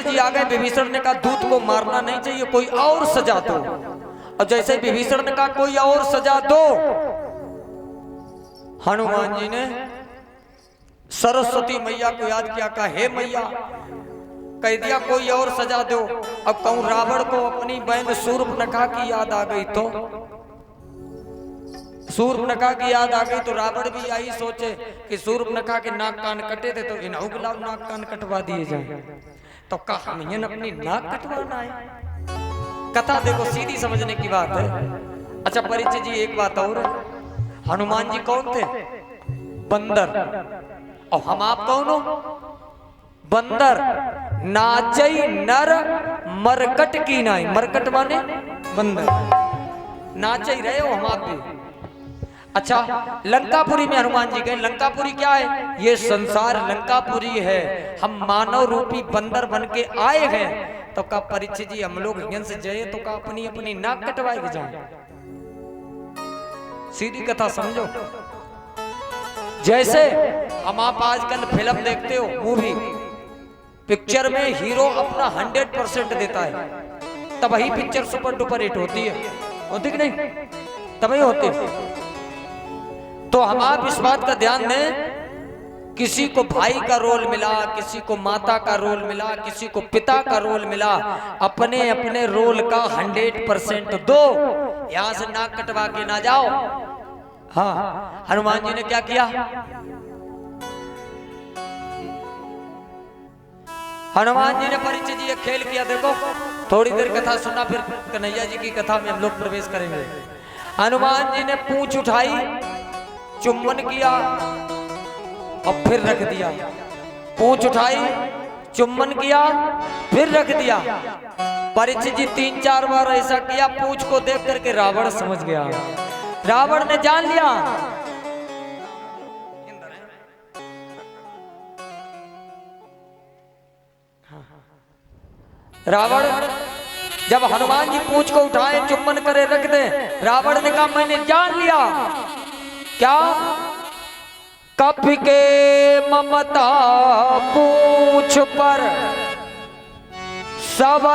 जी आ गए। विभीषण ने कहा दूत को मारना नहीं चाहिए, कोई और सजा दो। और जैसे विभीषण ने कहा कोई और सजा दो, हनुमान जी ने सरस्वती मैया को याद किया, कहा हे मैया, कह दिया कोई और सजा दो। अब कहूं रावण को अपनी बहन शूर्पणखा की याद आ गई तो शूर्पणखा की याद आ गई तो रावण भी यही सोचे कि शूर्पणखा के नाक कान कटे थे तो इन उगला नाक कान कटवा दिए जाए। तो कहा हम अपनी नाक कटवाना है। कथा देखो सीधी समझने की बात है। अच्छा परिचय जी एक बात और, हनुमान जी कौन थे? बंदर। और हम आप कौन हो? बंदर। नाचई नर मरकट की नाई, मरकट माने बंदर, नाचई रहे हो हम आप भी। अच्छा लंकापुरी में हनुमान जी गए। लंकापुरी क्या है? ये संसार लंकापुरी है, हम मानव रूपी बंदर बन के आए हैं। तो का परीक्षित जी हम लोग यहां से जाए तो का अपनी अपनी नाक कटवाए जाए। सीधी कथा समझो। जैसे हम आप आजकल फिल्म देखते हो, मूवी पिक्चर में हीरो अपना 100% देता है, तब ही पिक्चर सुपर डुपर हिट होती है, होती कि नहीं? तभी होती है। तो हम आप इस बात का ध्यान दें, किसी को भाई का रोल मिला, किसी को माता का रोल मिला, किसी को पिता का रोल मिला, अपने अपने रोल का 100% दो, यहां से नाक कटवा के ना जाओ। हाँ हनुमान जी ने क्या किया? हनुमान जी ने परिचय जी एक खेल किया। देखो थोड़ी देर कथा सुना, फिर कन्हैया जी की कथा में हम लोग प्रवेश करेंगे। हनुमान जी ने पूंछ उठाई, चुम्बन किया और फिर रख दिया। पूंछ उठाई, चुम्बन किया, फिर रख दिया। परिचित जी 3-4 बार ऐसा किया। पूंछ को देख करके रावण समझ गया, रावण ने जान लिया। रावण जब हनुमान जी पूंछ को उठाए, चुम्बन करे, रख दे, रावण ने कहा मैंने जान लिया। क्या? कप के ममता पूंछ पर सब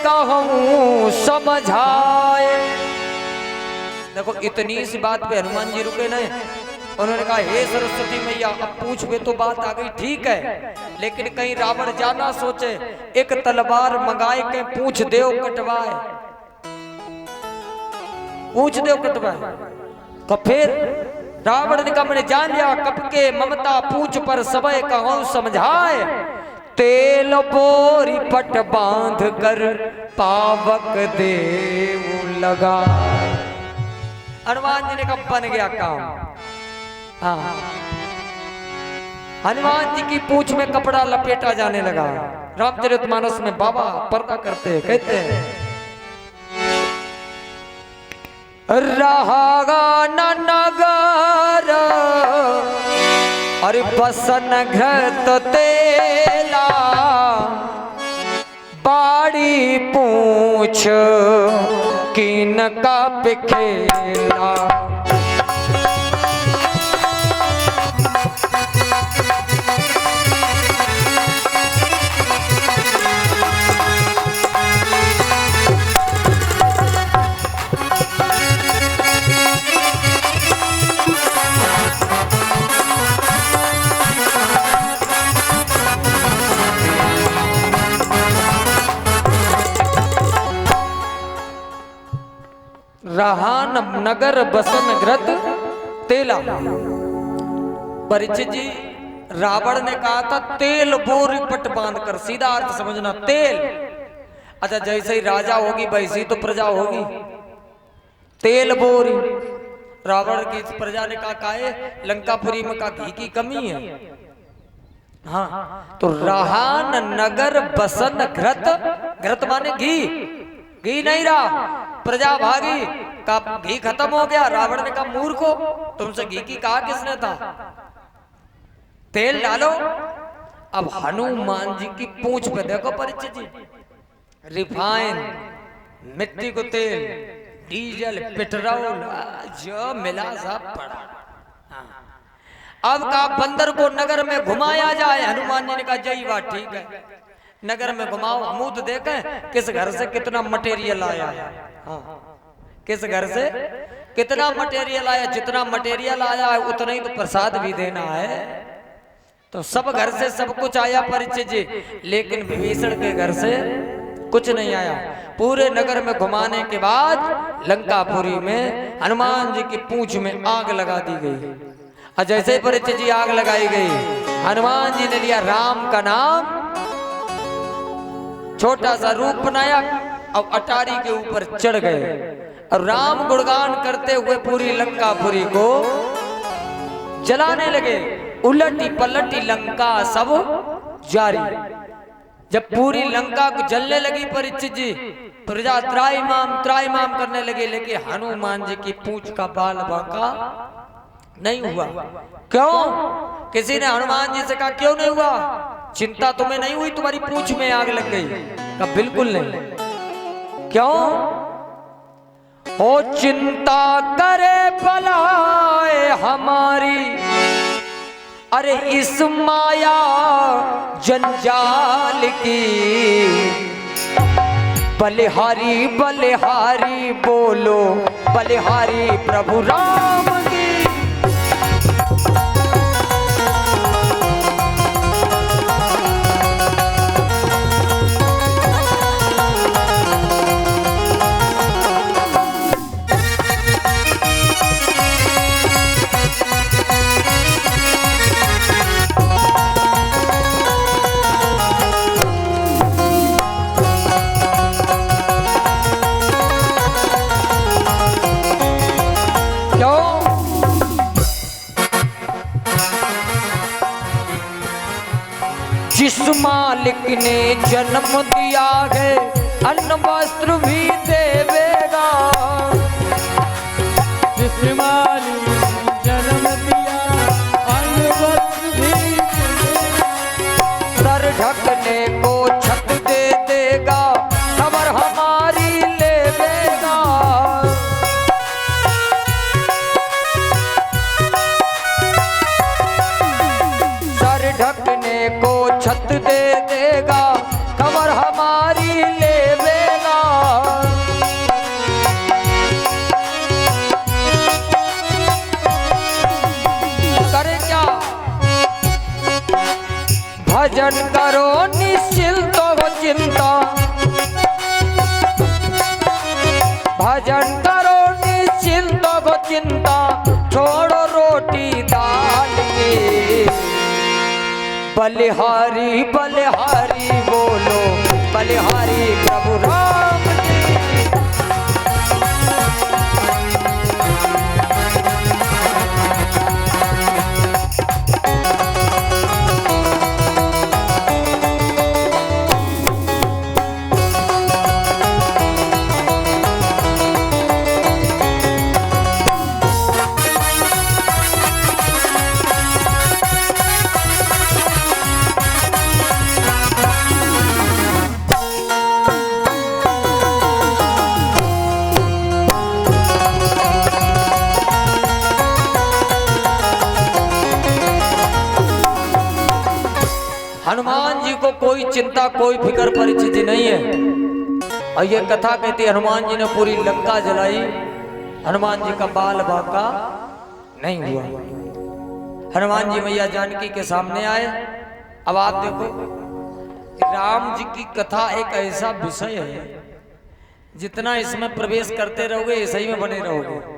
कहूं समझाए। देखो इतनी सी बात पे हनुमान जी रुके नहीं। उन्होंने कहा हे सरस्वती मैया, अब पूछ पे तो बात आ गई, ठीक है, लेकिन कहीं रावण जाना सोचे, एक तलवार मंगाए के पूछ देव कटवाए, पूछ देव कटवाए। तो फिर रावण ने कहा मैंने जान लिया, कप के ममता पूछ पर सबय कहूं समझाए, तेल बोरी पट बांध कर पावक देव लगा। हनुमान जी ने कहा बन गया काम। हाँ हनुमान जी की पूंछ में कपड़ा लपेटा जाने लगा। रामचरितमानस में बाबा पर्दा करते हैं, कहते हैं रहा न नगर अरे बसन घृत तेला, बाड़ी पूछ कीन का पिखेला। रहान नगर बसन घृत तेला। परिचित जी रावण ने कहा था तेल बोरी पट बांध कर, सीधा अर्थ समझना तेल। अच्छा जैसे ही राजा होगी वैसी तो प्रजा होगी, तेल बोरी। रावण की प्रजा ने कहा काहे लंकापुरी में का घी की कमी है। हाँ तो रहान नगर बसन घृत, घृत माने घी, घी नहीं रहा, प्रजा भागी, का घी खत्म हो गया। रावण ने कहा मूर्खो, तुमसे घी की कहा किसने था, तेल डालो। अब हनुमान जी की पूंछ पे देखो परिचित जी, रिफाइन, मिट्टी को तेल, डीजल, पेट्रोल जो मिला सब पड़ा। अब का बंदर को नगर में घुमाया जाए। हनुमान जी ने कहा जय बात ठीक है, नगर में घुमाओ हमूद देखें किस घर से कितना मटेरियल आया है। हाँ, किस घर से कितना मटेरियल आया, जितना मटेरियल आया है उतना ही तो प्रसाद भी देना है। तो सब घर से सब कुछ आया परिचित जी, लेकिन विभीषण के घर से कुछ नहीं आया। पूरे नगर में घुमाने के बाद लंकापुरी में हनुमान जी की पूंछ में आग लगा दी गई। और जैसे ही परिचित जी आग लगाई गई, हनुमान जी ने लिया राम का नाम, छोटा सा रूप बनाया और अटारी के ऊपर चढ़ गए और राम गुणगान करते हुए पूरी लंकापुरी को जलाने लगे। उलटी पलटी लंका सब जारी। जब पूरी लंका को जलने लगी परिचित जी, प्रजा त्राईमाम करने लगे, लेकिन हनुमान जी की पूंछ का बाल बांका नहीं हुआ। क्यों? किसी ने हनुमान जी से कहा क्यों नहीं हुआ? चिंता तुम्हें नहीं हुई, तुम्हारी पूंछ में आग लग गई? कहा बिल्कुल नहीं। क्यों? ओ चिंता करे भलाए हमारी, अरे इस माया जंजाल की, बलिहारी बलिहारी बोलो बलिहारी प्रभु राम की। जिस मालिक ने जन्म दिया है अन्न वस्त्र भी देवेगा। जिस मालिक ने जन्म दिया अन्न वस्त्र भी देवेगा। सर ढकने को छत दे देगा, खबर हमारी लेवेगा। सर ढकने को छत दे देगा, खबर हमारी लेवेगा। करे क्या? भजन करो निश्चिंत हो चिंता, भजन करो निश्चिंत हो चिंता, छोड़ो रोटी दाल की। बलिहारी बलिहारी बोलो बलिहारी प्रभु राम की। हनुमान जी को कोई चिंता कोई फिक्र परिचिति नहीं है। और ये कथा कहती है हनुमान जी ने पूरी लंका जलाई, हनुमान जी का बाल बांका नहीं हुआ। हनुमान जी मैया जानकी के सामने आए। अब आप देखो राम जी की कथा एक ऐसा विषय है, जितना इसमें प्रवेश करते रहोगे ऐसे ही में बने रहोगे।